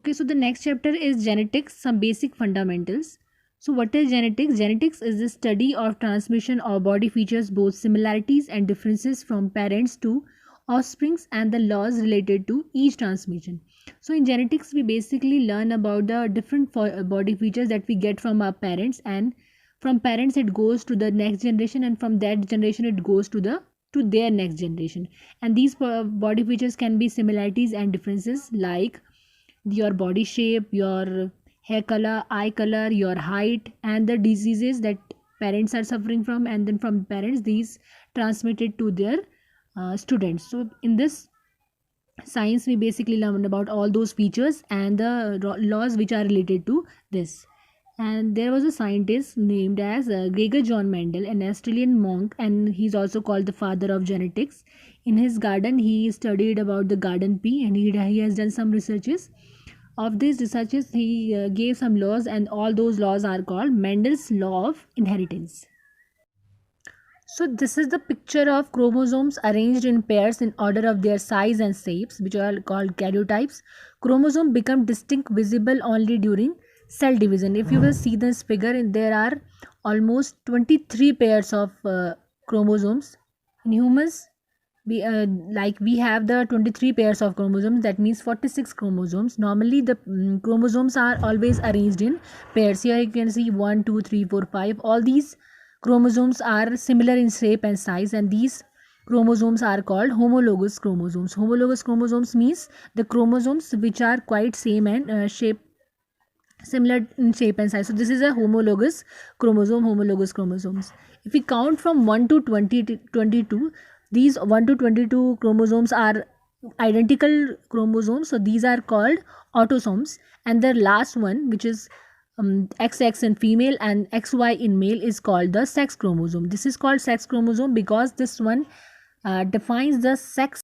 Okay, so the next chapter is genetics, some basic fundamentals. So, what is genetics? Genetics is the study of transmission of body features, both similarities and differences from parents to offsprings, and the laws related to each transmission. So, in genetics, we basically learn about the different body features that we get from our parents, and from parents it goes to the next generation, and from that generation it goes to their next generation. And these body features can be similarities and differences, like your body shape, your hair color, eye color, your height, and the diseases that parents are suffering from, and then from parents these transmitted to their students. So in this science we basically learn about all those features and the laws which are related to this. And there was a scientist named as Gregor John Mendel, an Australian monk, and he's also called the father of genetics. In his garden he studied about the garden pea, and he has done some researches. Of these researches he gave some laws, and all those laws are called Mendel's law of inheritance. So this is the picture of chromosomes arranged in pairs in order of their size and shapes, which are called karyotypes. Chromosome become distinct visible only during cell division. If you will see this figure, there are almost 23 pairs of chromosomes. In humans, we have the 23 pairs of chromosomes, that means 46 chromosomes. Normally the chromosomes are always arranged in pairs. Here you can see 1 2 3 4 5. All these chromosomes are similar in shape and size, and these chromosomes are called homologous chromosomes. Homologous chromosomes means the chromosomes which are quite same and shape similar in shape and size. So this is a homologous chromosome, homologous chromosomes. If we count from 1 to 22, these 1 to 22 chromosomes are identical chromosomes, so these are called autosomes. And the last one, which is XX in female and XY in male, is called the sex chromosome. This is called sex chromosome because this one defines the sex.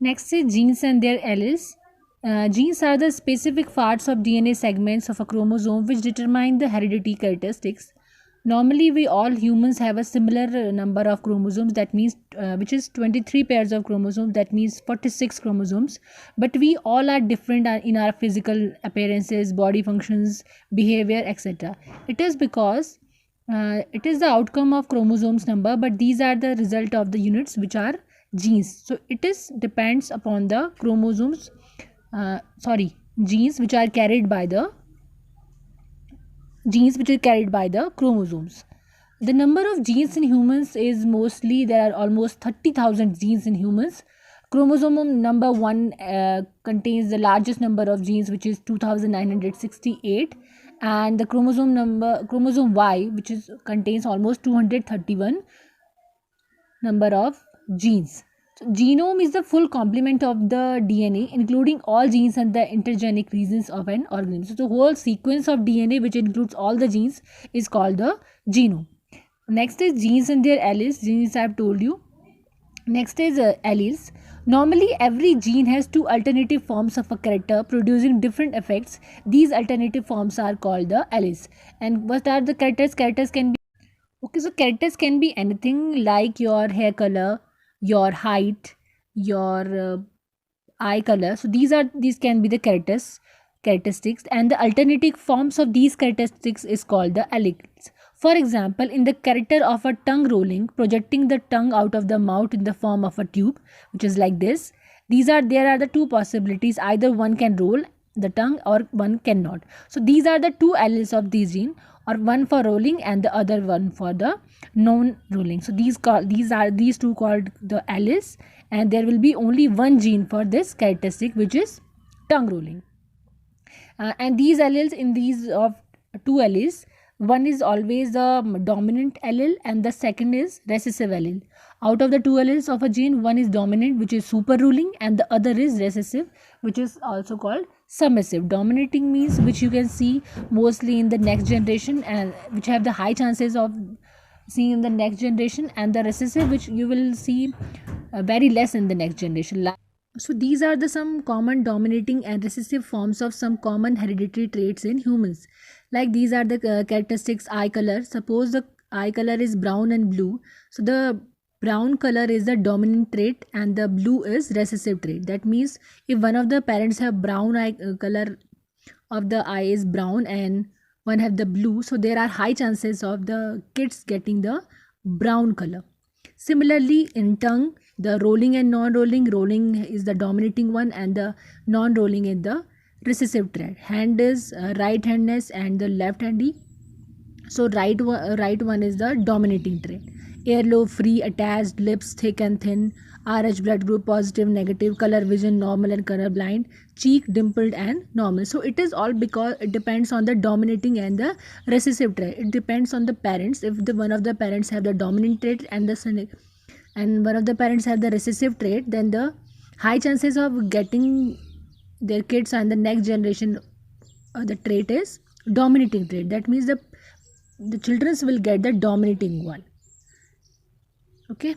Next is genes and their alleles. Genes are the specific parts of DNA segments of a chromosome which determine the heredity characteristics. Normally, we all humans have a similar number of chromosomes, that means which is 23 pairs of chromosomes, that means 46 chromosomes. But we all are different in our physical appearances, body functions, behavior, etc. It is because it is the outcome of chromosomes number, but these are the result of the units which are genes. So it is depends upon the chromosomes, genes which are carried by the chromosomes. The number of genes in humans is mostly, there are almost 30,000 genes in humans. Chromosome number 1 contains the largest number of genes, which is 2968, and the chromosome Y, which contains almost 231 number of genes. So genome is the full complement of the DNA, including all genes and the intergenic regions of an organism. So the whole sequence of DNA, which includes all the genes, is called the genome. Next is genes and their alleles. Genes I have told you. Next is alleles. Normally every gene has two alternative forms of a character producing different effects. These alternative forms are called the alleles. And what are the characters? Characters can be, okay, so characters can be anything like your hair color, your height, your eye color. So these can be the characteristics, and the alternative forms of these characteristics is called the alleles. For example, in the character of a tongue rolling, projecting the tongue out of the mouth in the form of a tube, which is like this. There are the two possibilities. Either one can roll the tongue or one cannot. So these are the two alleles of these gene, or one for rolling and the other one for the non-rolling. So these two called the alleles, and there will be only one gene for this characteristic, which is tongue rolling. And these alleles, in these of two alleles, one is always the dominant allele and the second is recessive allele. Out of the two alleles of a gene, one is dominant, which is super ruling, and the other is recessive, which is also called submissive. Dominating means which you can see mostly in the next generation, and which have the high chances of seeing in the next generation, and the recessive, which you will see very less in the next generation. So these are the some common dominating and recessive forms of some common hereditary traits in humans. Like these are the characteristics. Eye color. Suppose the eye color is brown and blue. So the brown color is the dominant trait and the blue is recessive trait. That means if one of the parents have brown eye color of the eye is brown and one have the blue, so there are high chances of the kids getting the brown color. Similarly, in tongue, the rolling and non-rolling, rolling is the dominating one and the non-rolling is the recessive trait. Hand is right handness and the left handy. So right one is the dominating trait. Earlobe free, attached, lips thick and thin, RH blood group positive, negative, color vision normal and color blind, cheek dimpled and normal. So it is all because it depends on the dominating and the recessive trait. It depends on the parents. If the one of the parents have the dominant trait and one of the parents have the recessive trait, then the high chances of getting their kids and the next generation the trait is dominating trait. That means the children will get the dominating one. Okay.